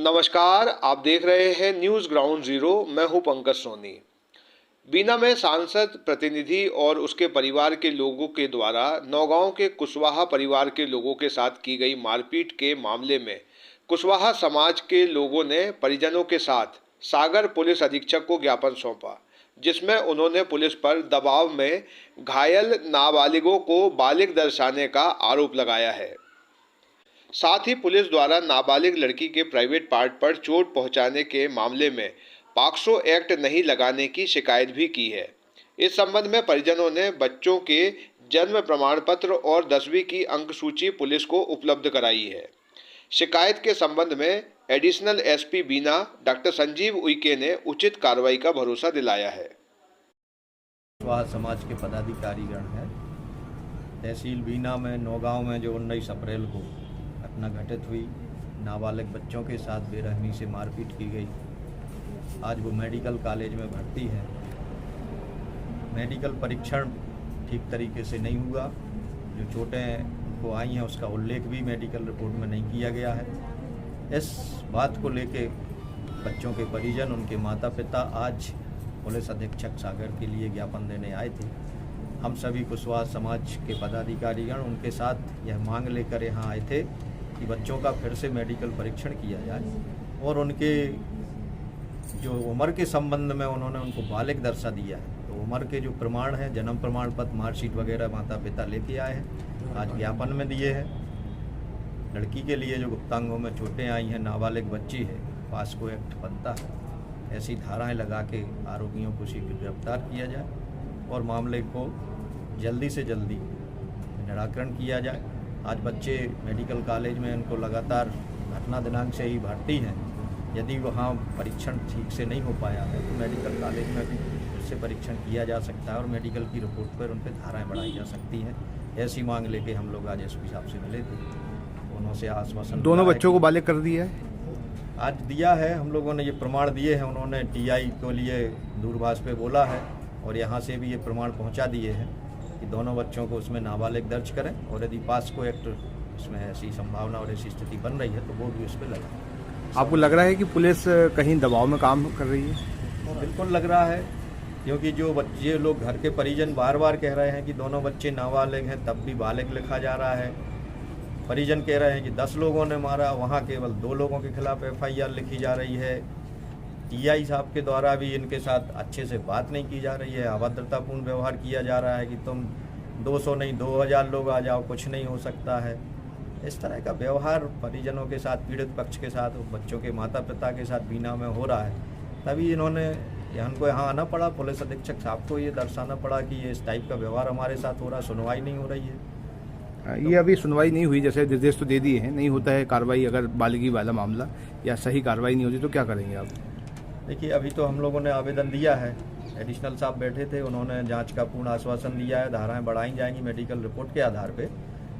नमस्कार, आप देख रहे हैं न्यूज़ ग्राउंड जीरो। मैं हूं पंकज सोनी। बीना में सांसद प्रतिनिधि और उसके परिवार के लोगों के द्वारा नौगांव के कुशवाहा परिवार के लोगों के साथ की गई मारपीट के मामले में कुशवाहा समाज के लोगों ने परिजनों के साथ सागर पुलिस अधीक्षक को ज्ञापन सौंपा, जिसमें उन्होंने पुलिस पर दबाव में घायल नाबालिगों को बालिग दर्शाने का आरोप लगाया है। साथ ही पुलिस द्वारा नाबालिग लड़की के प्राइवेट पार्ट पर चोट पहुंचाने के मामले में पॉक्सो एक्ट नहीं लगाने की शिकायत भी की है। इस संबंध में परिजनों ने बच्चों के जन्म प्रमाण पत्र और 10वीं की अंक सूची पुलिस को उपलब्ध कराई है। शिकायत के संबंध में एडिशनल एसपी बीना डॉक्टर संजीव उइके ने उचित कार्रवाई का भरोसा दिलाया है। समाज के पदाधिकारीगण हैं। तहसील बीना में नौगांव में जो 19 अप्रैल को घटना घटित हुई, नाबालिग बच्चों के साथ बेरहमी से मारपीट की गई। आज वो मेडिकल कॉलेज में भर्ती है। मेडिकल परीक्षण ठीक तरीके से नहीं हुआ। जो चोटें उनको आई हैं उसका उल्लेख भी मेडिकल रिपोर्ट में नहीं किया गया है। इस बात को लेके बच्चों के परिजन, उनके माता पिता आज पुलिस अधीक्षक सागर के लिए ज्ञापन देने आए थे। हम सभी कुशवाहा समाज के पदाधिकारीगण उनके साथ यह मांग लेकर यहाँ आए थे कि बच्चों का फिर से मेडिकल परीक्षण किया जाए और उनके जो उम्र के संबंध में उन्होंने उनको बालिग दर्शा दिया है, तो उम्र के जो प्रमाण हैं, जन्म प्रमाण पत्र, मार्कशीट वगैरह माता पिता लेके आए हैं, आज ज्ञापन में दिए हैं। लड़की के लिए जो गुप्तांगों में चोटें आई हैं, नाबालिग बच्ची है, पॉक्सो एक्ट बनता है। ऐसी धाराएं लगा के आरोपियों को शीघ्र गिरफ्तार किया जाए और मामले को जल्दी से जल्दी निराकरण किया जाए। आज बच्चे मेडिकल कॉलेज में उनको लगातार घटना दिनांक से ही भर्ती हैं। यदि वहाँ परीक्षण ठीक से नहीं हो पाया है तो मेडिकल कॉलेज में भी फिर से परीक्षण किया जा सकता है और मेडिकल की रिपोर्ट पर उन पर धाराएँ बढ़ाई जा सकती हैं। ऐसी मांग लेके हम लोग आज एसपी साहब से मिले थे। उन्होंने आश्वासन दोनों बच्चों को बालिग कर दिया है, आज दिया है। हम लोगों ने ये प्रमाण दिए हैं। उन्होंने टीआई के लिए दूरभाष पे बोला है और यहाँ से भी ये प्रमाण पहुँचा दिए हैं कि दोनों बच्चों को उसमें नाबालिग दर्ज करें और यदि पॉक्सो एक्ट उसमें ऐसी संभावना और ऐसी स्थिति बन रही है तो वो भी उस पर लगा। आपको लग रहा है कि पुलिस कहीं दबाव में काम कर रही है? बिल्कुल लग रहा है, क्योंकि जो बच्चे लोग घर के परिजन बार बार कह रहे हैं कि दोनों बच्चे नाबालिग हैं, तब भी बालिग लिखा जा रहा है। परिजन कह रहे हैं कि 10 लोगों ने मारा, वहाँ केवल 2 लोगों के खिलाफ FIR लिखी जा रही है। टीआई साहब के द्वारा भी इनके साथ अच्छे से बात नहीं की जा रही है। अभद्रतापूर्ण व्यवहार किया जा रहा है कि तुम 200 नहीं 2000 लोग आ जाओ, कुछ नहीं हो सकता है। इस तरह का व्यवहार परिजनों के साथ, पीड़ित पक्ष के साथ, बच्चों के माता पिता के साथ बीना में हो रहा है। तभी इनको यहाँ आना पड़ा। पुलिस अधीक्षक साहब को ये दर्शाना पड़ा कि ये इस टाइप का व्यवहार हमारे साथ हो रहा, सुनवाई नहीं हो रही है। ये अभी सुनवाई नहीं हुई, जैसे निर्देश तो दे दिए हैं, नहीं होता है कार्रवाई। अगर बालिगी वाला मामला या सही कार्रवाई नहीं होती तो क्या करेंगे आप? देखिए, अभी तो हम लोगों ने आवेदन दिया है। एडिशनल साहब बैठे थे, उन्होंने जांच का पूर्ण आश्वासन दिया है। धाराएं बढ़ाई जाएंगी मेडिकल रिपोर्ट के आधार पे।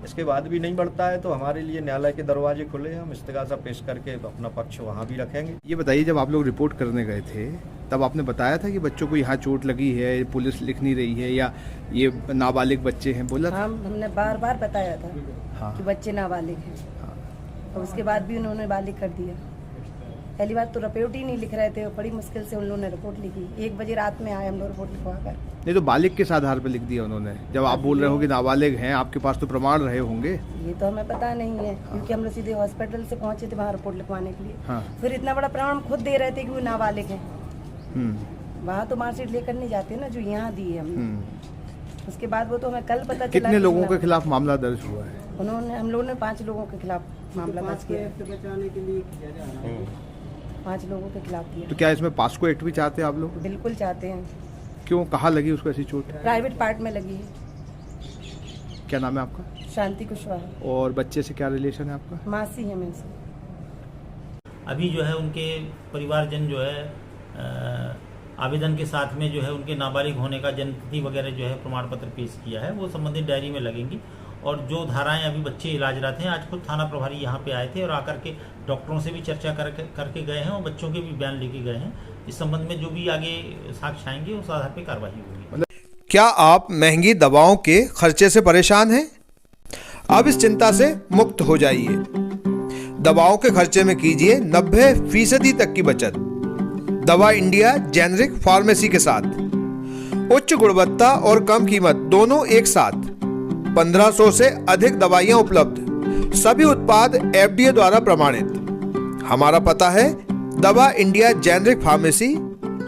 इसके बाद भी नहीं बढ़ता है तो हमारे लिए न्यायालय के दरवाजे खुले हैं। हम इस्तिगासा पेश करके अपना पक्ष वहाँ भी रखेंगे। ये बताइए, जब आप लोग रिपोर्ट करने गए थे तब आपने बताया था कि बच्चों को यहाँ चोट लगी है, पुलिस लिख नहीं रही है या ये नाबालिग बच्चे हैं? बोला था? हमने बार बार बताया था हाँ। कि बच्चे नाबालिग हैं। हाँ। और उसके बाद भी उन्होंने बालिग कर दिया। पहली बार तो रिपोर्ट ही नहीं लिख रहे थे, बड़ी मुश्किल से उन लोगों ने रिपोर्ट लिखी। 1 बजे रात में आए हम लोग रिपोर्ट लिखवा कर। नहीं तो बालिग किस आधार पर लिख दिया उन्होंने? जब आप बोल रहे हो कि नाबालिग हैं, आपके पास तो प्रमाण रहे होंगे। ये तो हमें पता नहीं है, क्योंकि हम लोग सीधे हॉस्पिटल से पहुंचे थे वहाँ रिपोर्ट लिखवाने के लिए। हाँ। फिर इतना बड़ा प्रमाण खुद दे रहे थे कि वो नाबालिग है। वहाँ तो मार्कशीट लेकर नहीं जाते ना, जो यहाँ दी है हमने। उसके बाद वो तो हमें कल पता चला। कितने लोगों के खिलाफ मामला दर्ज हुआ है? हम लोगों ने 5 लोगों के खिलाफ मामला दर्ज किया। 5 लोगों के खिलाफ किया। तो क्या इसमें पॉक्सो एक्ट भी चाहते हैं आप लोग? बिल्कुल चाहते हैं। क्यों, कहाँ लगी उसको ऐसी चोट? प्राइवेट पार्ट में लगी है। क्या नाम है आपका? शांति कुशवाहा। और बच्चे से क्या रिलेशन है आपका? मासी है मेरे से। अभी जो है उनके परिवारजन जो है आवेदन के साथ में जो है उनके नाबालिग होने का जन्मतिथि वगैरह जो है प्रमाण पत्र पेश किया है, वो संबंधित डायरी में लगेंगी। और जो धाराएं अभी बच्चे इलाजरत हैं, आज खुद थाना प्रभारी यहाँ पे आए थे और आकर के डॉक्टरों से भी चर्चा करके गए हैं और बच्चों के भी बयान लेके गए हैं। इस संबंध में जो भी आगे साक्ष्य आएंगे उस आधार पर कार्रवाई होगी। क्या आप महंगी दवाओं के खर्चे से परेशान हैं? अब इस चिंता से मुक्त हो जाइए। दवाओं के खर्चे में कीजिए 90% तक की बचत। दवा इंडिया जेनेरिक फार्मेसी के साथ उच्च गुणवत्ता और कम कीमत दोनों एक साथ। 1500 से अधिक दवाइयां उपलब्ध, सभी उत्पाद FDA द्वारा प्रमाणित। हमारा पता है दवा India generic pharmacy,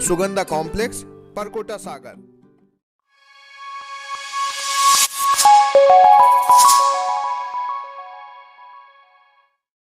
Sugandha complex, Parkota सागर।